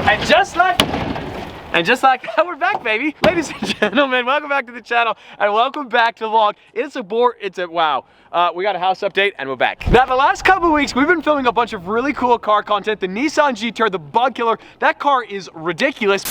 And just like that, we're back, baby. Ladies and gentlemen, welcome back to the channel and welcome back to the vlog. Wow. We got a house update and we're back. Now, the last couple of weeks, we've been filming a bunch of really cool car content. The Nissan GTR, the Bug Killer, that car is ridiculous.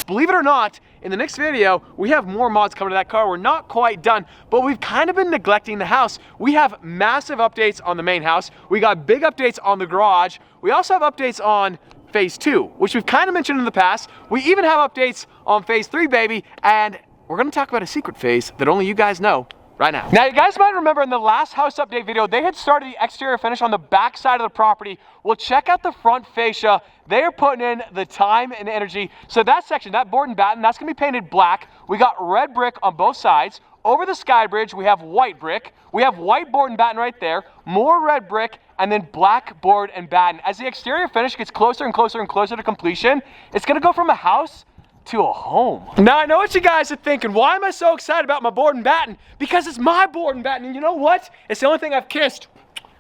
Believe it or not, in the next video, we have more mods coming to that car. We're not quite done, but we've kind of been neglecting the house. We have massive updates on the main house. We got big updates on the garage. We also have updates on phase 2, which we've kind of mentioned in the past. We even have updates on phase 3, baby, and we're gonna talk about a secret phase that only you guys know right now. Now, you guys might remember in the last house update video, they had started the exterior finish on the back side of the property. Well, check out the front fascia. They are putting in the time and energy. So that section, that board and batten, that's gonna be painted black. We got red brick on both sides. Over the sky bridge, we have white brick. We have white board and batten right there, more red brick, and then black board and batten. As the exterior finish gets closer and closer and closer to completion, it's gonna go from a house to a home. Now, I know what you guys are thinking. Why am I so excited about my board and batten? Because it's my board and batten, and you know what? It's the only thing I've kissed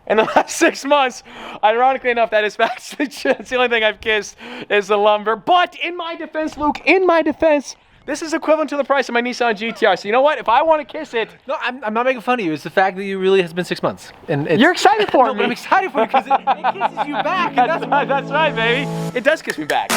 in the last 6 months. Ironically enough, that is factually true. It's the only thing I've kissed is the lumber. But in my defense, Luke, in my defense, this is equivalent to the price of my Nissan GTR. So you know what? If I want to kiss it... No, I'm not making fun of you. It's the fact that you really has been 6 months. And you're excited for me. But I'm excited for you because it kisses you back. That's right, baby. It does kiss me back.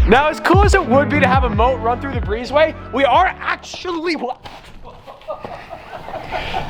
Now, as cool as it would be to have a moat run through the breezeway, we are actually...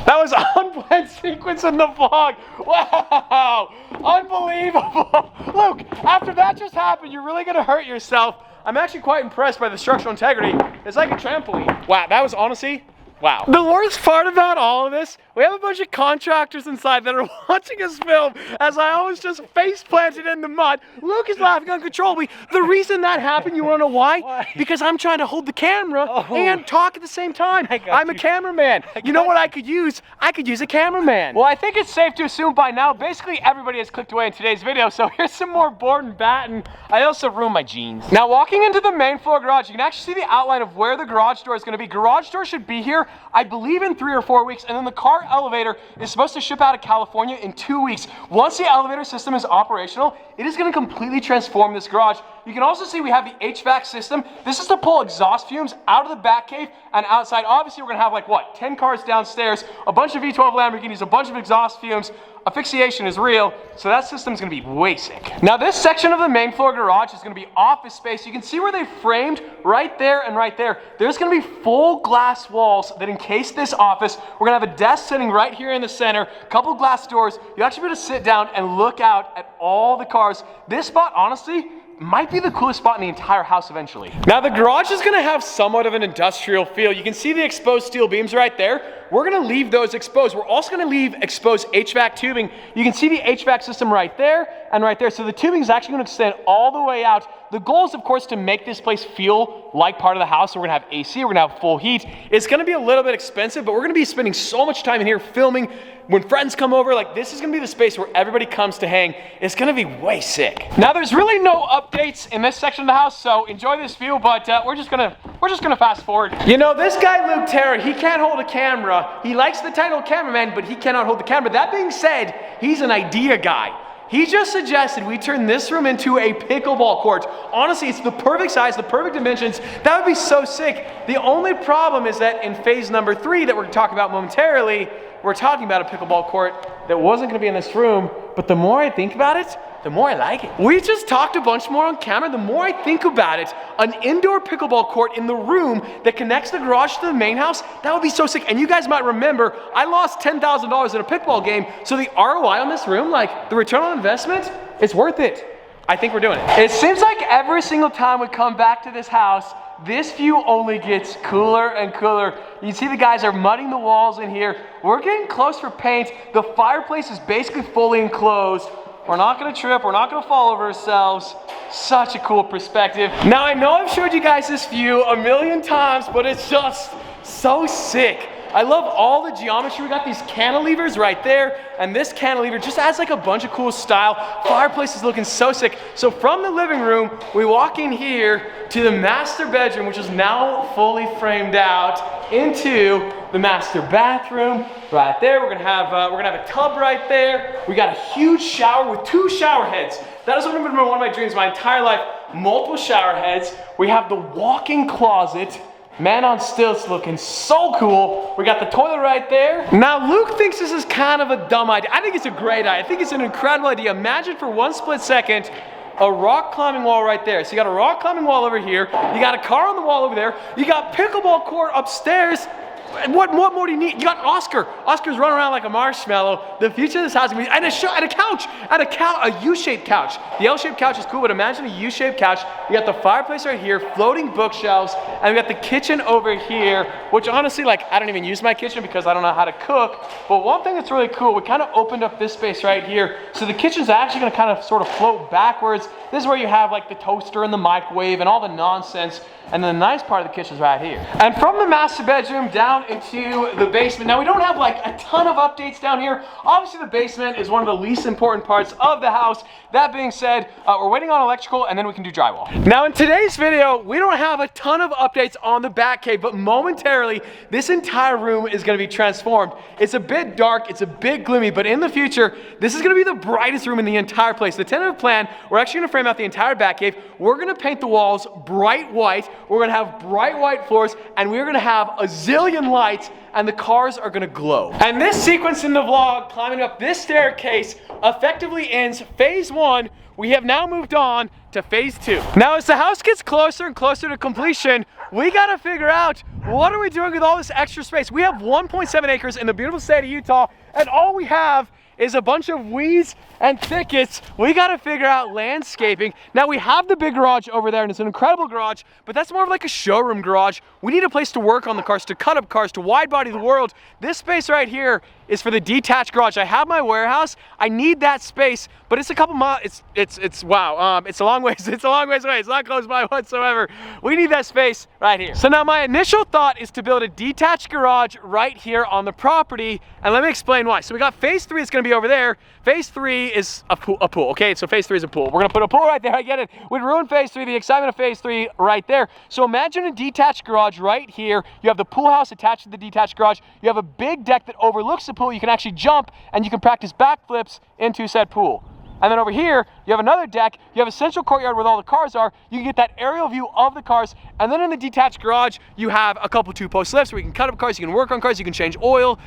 That was an unplanned sequence in the vlog. Wow, unbelievable. Luke, after that just happened, you're really gonna hurt yourself. I'm actually quite impressed by the structural integrity. It's like a trampoline. Wow, that was honestly, wow. The worst part about all of this, we have a bunch of contractors inside that are watching us film as I always just face planted in the mud. Luke is laughing uncontrollably. The reason that happened, you wanna know why? Why? Because I'm trying to hold the camera and talk at the same time. I'm a cameraman. You know what I could use? I could use a cameraman. Well, I think it's safe to assume by now, basically everybody has clicked away in today's video, so here's some more board and batten. I also ruined my jeans. Now, walking into the main floor garage, you can actually see the outline of where the garage door is gonna be. Garage door should be here, I believe, in 3 or 4 weeks, and then the car elevator is supposed to ship out of California in 2 weeks. Once the elevator system is operational, it is going to completely transform this garage. You can also see we have the HVAC system. This is to pull exhaust fumes out of the back cave and outside. Obviously, we're going to have like, what, 10 cars downstairs, a bunch of V12 Lamborghinis, a bunch of exhaust fumes. Asphyxiation is real, so that system is going to be way sick. Now, this section of the main floor garage is going to be office space. You can see where they framed right there and right there. There's going to be full glass walls that encase this office. We're going to have a desk sitting right here in the center, a couple glass doors. You'll actually be able to sit down and look out at all the cars. This spot, honestly, might be the coolest spot in the entire house eventually. Now, the garage is gonna have somewhat of an industrial feel. You can see the exposed steel beams right there. We're gonna leave those exposed. We're also gonna leave exposed HVAC tubing. You can see the HVAC system right there and right there. So the tubing is actually gonna extend all the way out. The goal is, of course, to make this place feel like part of the house. So we're gonna have AC, we're gonna have full heat. It's gonna be a little bit expensive, but we're gonna be spending so much time in here filming. When friends come over, like, this is gonna be the space where everybody comes to hang. It's gonna be way sick. Now, there's really no updates in this section of the house, so enjoy this view, but we're just gonna fast forward. You know, this guy, Luke Terra, he can't hold a camera. He likes the title cameraman, but he cannot hold the camera. That being said, he's an idea guy. He just suggested we turn this room into a pickleball court. Honestly, it's the perfect size, the perfect dimensions. That would be so sick. The only problem is that in phase number 3 that we're talking about momentarily, we're talking about a pickleball court that wasn't gonna be in this room, but the more I think about it, the more I like it. We just talked a bunch more on camera. The more I think about it, an indoor pickleball court in the room that connects the garage to the main house, that would be so sick. And you guys might remember, I lost $10,000 in a pickleball game, so the ROI on this room, like the return on investment, it's worth it. I think we're doing it. It seems like every single time we come back to this house, this view only gets cooler and cooler. You can see the guys are mudding the walls in here. We're getting close for paint. The fireplace is basically fully enclosed. We're not gonna trip, we're not gonna fall over ourselves. Such a cool perspective. Now I know I've showed you guys this view a million times, but it's just so sick. I love all the geometry. We got these cantilevers right there, and this cantilever just adds like a bunch of cool style. Fireplace is looking so sick. So from the living room, we walk in here to the master bedroom, which is now fully framed out, into the master bathroom right there. We're gonna have a tub right there. We got a huge shower with 2 shower heads. That has been one of my dreams my entire life. Multiple shower heads. We have the walk-in closet. Man on stilts looking so cool. We got the toilet right there. Now Luke thinks this is kind of a dumb idea. I think it's a great idea. I think it's an incredible idea. Imagine for one split second a rock climbing wall right there. So you got a rock climbing wall over here. You got a car on the wall over there. You got pickleball court upstairs. What more do you need? You got Oscar. Oscar's running around like a marshmallow. The future of this house is gonna be, and a couch, a U-shaped couch. The L-shaped couch is cool, but imagine a U-shaped couch. You got the fireplace right here, floating bookshelves, and we got the kitchen over here, which honestly, like, I don't even use my kitchen because I don't know how to cook. But one thing that's really cool, we kind of opened up this space right here. So the kitchen's actually gonna kind of sort of float backwards. This is where you have like the toaster and the microwave and all the nonsense. And then the nice part of the kitchen is right here. And from the master bedroom down into the basement. Now we don't have like a ton of updates down here. Obviously the basement is one of the least important parts of the house. That being said, we're waiting on electrical and then we can do drywall. Now in today's video, we don't have a ton of updates on the back cave, but momentarily, this entire room is gonna be transformed. It's a bit dark, it's a bit gloomy, but in the future, this is gonna be the brightest room in the entire place. The tentative plan, we're actually gonna frame out the entire back cave. We're gonna paint the walls bright white. We're gonna have bright white floors, and we're gonna have a zillion lights, and the cars are gonna glow. And this sequence in the vlog, climbing up this staircase, effectively ends phase 1. We have now moved on to phase 2. Now, as the house gets closer and closer to completion, we gotta figure out, what are we doing with all this extra space? We have 1.7 acres in the beautiful state of Utah, and all we have is a bunch of weeds and thickets. We gotta figure out landscaping. Now we have the big garage over there and it's an incredible garage, but that's more of like a showroom garage. We need a place to work on the cars, to cut up cars, to wide body the world. This space right here is for the detached garage. I have my warehouse. I need that space, but it's a couple miles. Wow. It's a long ways. It's a long ways away. It's not close by whatsoever. We need that space right here. So now my initial thought is to build a detached garage right here on the property, and let me explain why. So we got phase 3 is going to be over there. Phase 3 is a pool, okay? So phase 3 is a pool. We're gonna put a pool right there, I get it. We'd ruin phase 3, the excitement of phase 3 right there. So imagine a detached garage right here. You have the pool house attached to the detached garage. You have a big deck that overlooks the pool. You can actually jump and you can practice backflips into said pool. And then over here, you have another deck. You have a central courtyard where all the cars are. You can get that aerial view of the cars. And then in the detached garage, you have a couple 2-post lifts where you can cut up cars, you can work on cars, you can change oil.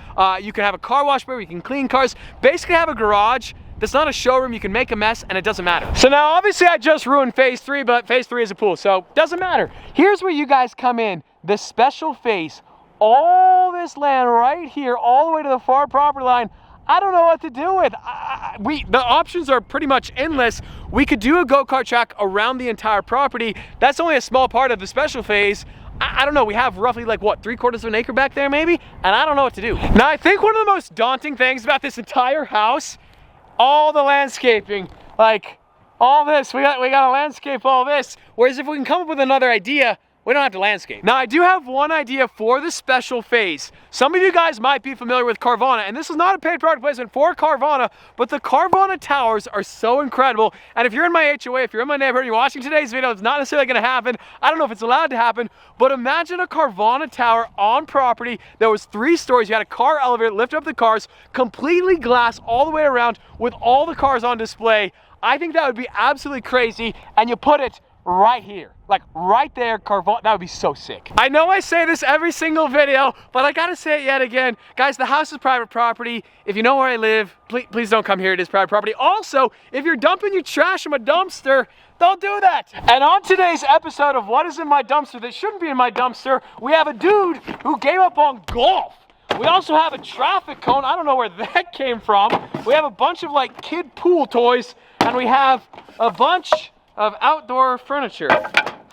You can have a car wash where you can clean cars. Basically have a garage that's not a showroom. You can make a mess and it doesn't matter. So now obviously I just ruined phase 3, but phase 3 is a pool, so doesn't matter. Here's where you guys come in, the special phase. All this land right here, all the way to the far property line, I don't know what to do with. The options are pretty much endless. We could do a go-kart track around the entire property. That's only a small part of the special phase. I don't know, we have roughly like what, 3/4 of an acre back there maybe? And I don't know what to do. Now I think one of the most daunting things about this entire house, all the landscaping, like all this, we gotta landscape all this. Whereas if we can come up with another idea, we don't have to landscape. Now I do have one idea for the special phase. Some of you guys might be familiar with Carvana, and this is not a paid product placement for Carvana, but the Carvana towers are so incredible. And if you're in my HOA, if you're in my neighborhood, you're watching today's video, it's not necessarily gonna happen. I don't know if it's allowed to happen, but imagine a Carvana tower on property that was 3 stories. You had a car elevator, lift up the cars, completely glass all the way around with all the cars on display. I think that would be absolutely crazy, and you put it right here, like right there, Carvana. That would be so sick. I know I say this every single video, but I gotta say it yet again. Guys, the house is private property. If you know where I live, please don't come here. It is private property. Also, if you're dumping your trash in a dumpster, don't do that. And on today's episode of What Is in My Dumpster That Shouldn't Be in My Dumpster, we have a dude who gave up on golf. We also have a traffic cone. I don't know where that came from. We have a bunch of like kid pool toys, and we have a bunch of outdoor furniture.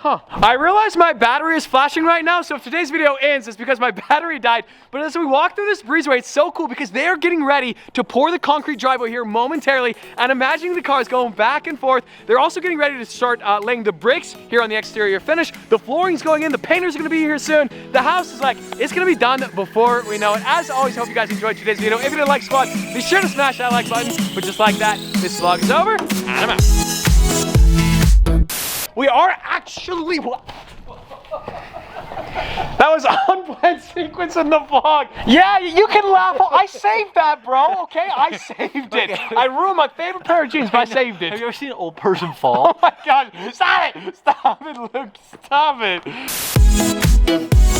Huh. I realize my battery is flashing right now, so if today's video ends, it's because my battery died. But as we walk through this breezeway, it's so cool because they are getting ready to pour the concrete driveway here momentarily, and imagining the cars going back and forth. They're also getting ready to start laying the bricks here on the exterior finish. The flooring's going in, the painters are gonna be here soon. The house is like, it's gonna be done before we know it. As always, hope you guys enjoyed today's video. If you did like squad, be sure to smash that like button. But just like that, this vlog is over, and I'm out. We are actually... That was an unplanned sequence in the vlog. Yeah, you can laugh. I saved that, bro, okay? I saved it. I ruined my favorite pair of jeans, but I saved it. Have you ever seen an old person fall? Oh my God, stop it. Stop it, Luke, stop it.